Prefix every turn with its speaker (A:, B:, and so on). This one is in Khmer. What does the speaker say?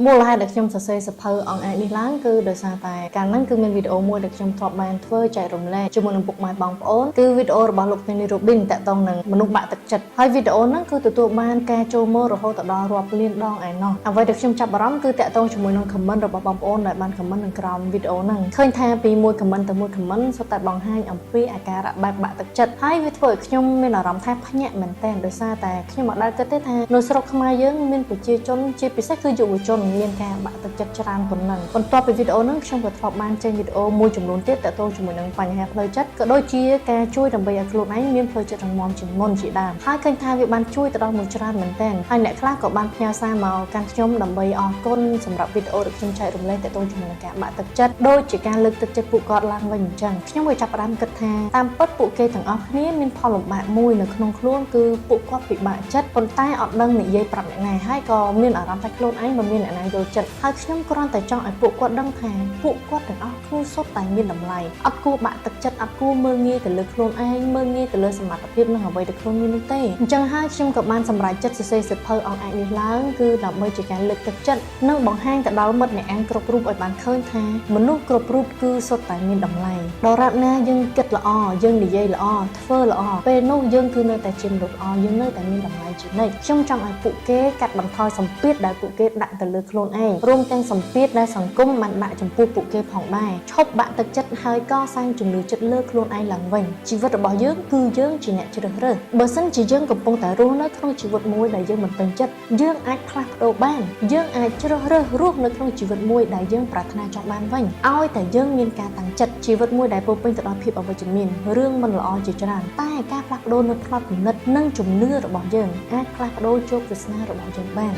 A: មូលហេតុដែលខ្ញុំសរសេរសភៅអង្គអាចនេះឡើងគឺដោយសារតែកាលហ្នឹងគឺមានវីដេអូមួយដែលខ្ញុំធ្លាប់បានធ្វើចែករំលែកជាមួយនឹងពុកម៉ែបងប្អូនគឺវីដេអូរបស់លោកនាងរ៉ូប៊ីនតាក់ទងនឹងមនុស្សបាក់ទឹកចិត្តហើយវីដេអូហ្នឹងគឺទទួលបានការចូលមើលរហូតដល់រាប់លានដងឯណោះអ្វីដែលខ្ញុំចាប់អារម្មណ៍គឺតាក់ទងជាមួយនឹង comment របស់បងប្អូនដែលបាន comment នៅក្រោមវីដេអូហ្នឹងឃើញថាពីមួយ comment ទៅមួយ comment សុទ្ធតែបង្ហាញអំពីអាការៈបែបបាក់ទឹកចិត្តហើយវាធ្វើឲ្យខ្ញុំមានអារម្មណ៍ថាភ្ញាក់មែនទែនដោយសារតែខ្ញុំមិនដែលគិតទេថានៅស្រុកខ្មែរយើងមានប្រជាជនជាពិសេសគឺយុវជនមានការបាក់ទឹកចិត្តច្រើនប៉ុណ្ណឹងបន្ទាប់ពីវីដេអូហ្នឹងខ្ញុំក៏ធ្លាប់បានចេញវីដេអូមួយចំនួនទៀតតាក់ទងជាមួយនឹងបញ្ហាផ្លូវចិត្តក៏ដូចជាការជួយដើម្បីឲ្យខ្លួនឯងមានផ្លូវចិត្តរឹងមាំជាងមុនជាដើមហើយឃើញថាវាបានជួយទៅដល់មនុស្សច្រើនមែនទែនហើយអ្នកខ្លះក៏បានផ្ញើសារមកកាន់ខ្ញុំដើម្បីអរគុណសម្រាប់វីដេអូដែលខ្ញុំចែករំលែកតាក់ទងជាមួយនឹងការបាក់ទឹកចិត្តដូចជាការលើកទឹកចិត្តពួកគាត់ឡើងវិញអញ្ចឹងខ្ញុំក៏ចាប់ផ្ដើមគិតថាតាមពិតពួកគេទាំងអស់គ្នាមានផលលំបាកមួយនៅក្នុងខ្លួនគឺពួកគាត់ពិបាកចិត្តប៉ុន្តែអត់ដឹងនិយាយប្រាប់អ្នកណាហើយក៏មានអារម្មណ៍ថាខ្លួនឯងមិនមានអ្នកណាយល់ចិត្តហើយខ្ញុំគ្រាន់តែចង់ឲ្យពួកគាត់ដឹងថាពួកគាត់ទាំងអស់គ្នាសុទ្ធតែមានតម្លៃអត់គួរបាក់ទឹកចិត្តអត់គួរមើលងាយទៅលើខ្លួនឯងមើលងាយទៅលើសមត្ថភាពនិងអ្វីដែលខ្លួនមាននោះទេអញ្ចឹងហើយខ្ញុំក៏បានសម្រេចចិត្តសរសេរសៀវភៅអង្គអាចនេះឡើងគឺដើម្បីជាការលើកទឹកចិត្តនិងបង្ហាញទៅដល់មិត្តអ្នកអានគ្រប់រូបឲ្យបានឃើញថាមនុស្សគ្រប់រូបគឺសុទ្ធតែមានតម្លៃដរាបណាយើងគិតល្អយើងនិយាយល្អធ្វើល្អពេលនោះយើងគឺនៅតែជាមនុស្សល្អយើងនៅតែមានតម្លៃជានិច្ចខ្ញុំចង់ឲ្យពួកគេកាត់បន្ថយសម្ពាធដែលពួកគេដាក់ទៅលើខ្លួនឯងរួមទាំងសម្ពាធដែលសង្គមបានដាក់ចំពោះពួកគេផងដែរឈប់បាក់ទឹកចិត្តហើយកសាងជំនឿចិត្តលើខ្លួនឯងឡើងវិញជីវិតរបស់យើងគឺយើងជាអ្នកជ្រើសរើសបើសិនជាយើងកំពុងតែរស់នៅក្នុងជីវិតមួយដែលយើងមិនពេញចិត្តយើងអាចផ្លាស់ប្ដូរបានយើងអាចជ្រើសរើសរស់នៅក្នុងជីវិតមួយដែលយើងប្រាថ្នាចង់បានវិញឲ្យតែយើងមានការតាំងចិត្តជីវិតមួយដែលពោរពេញទៅដោយភាពអវិជ្ជមានរឿងមិនល្អជាច្រើនតែការផ្លាស់ប្ដូរនៅផ្នត់គំនិតនិងជំនឿរបស់យើងអាចផ្លាស់ប្ដូរជោគវាសនារបស់យើងបាន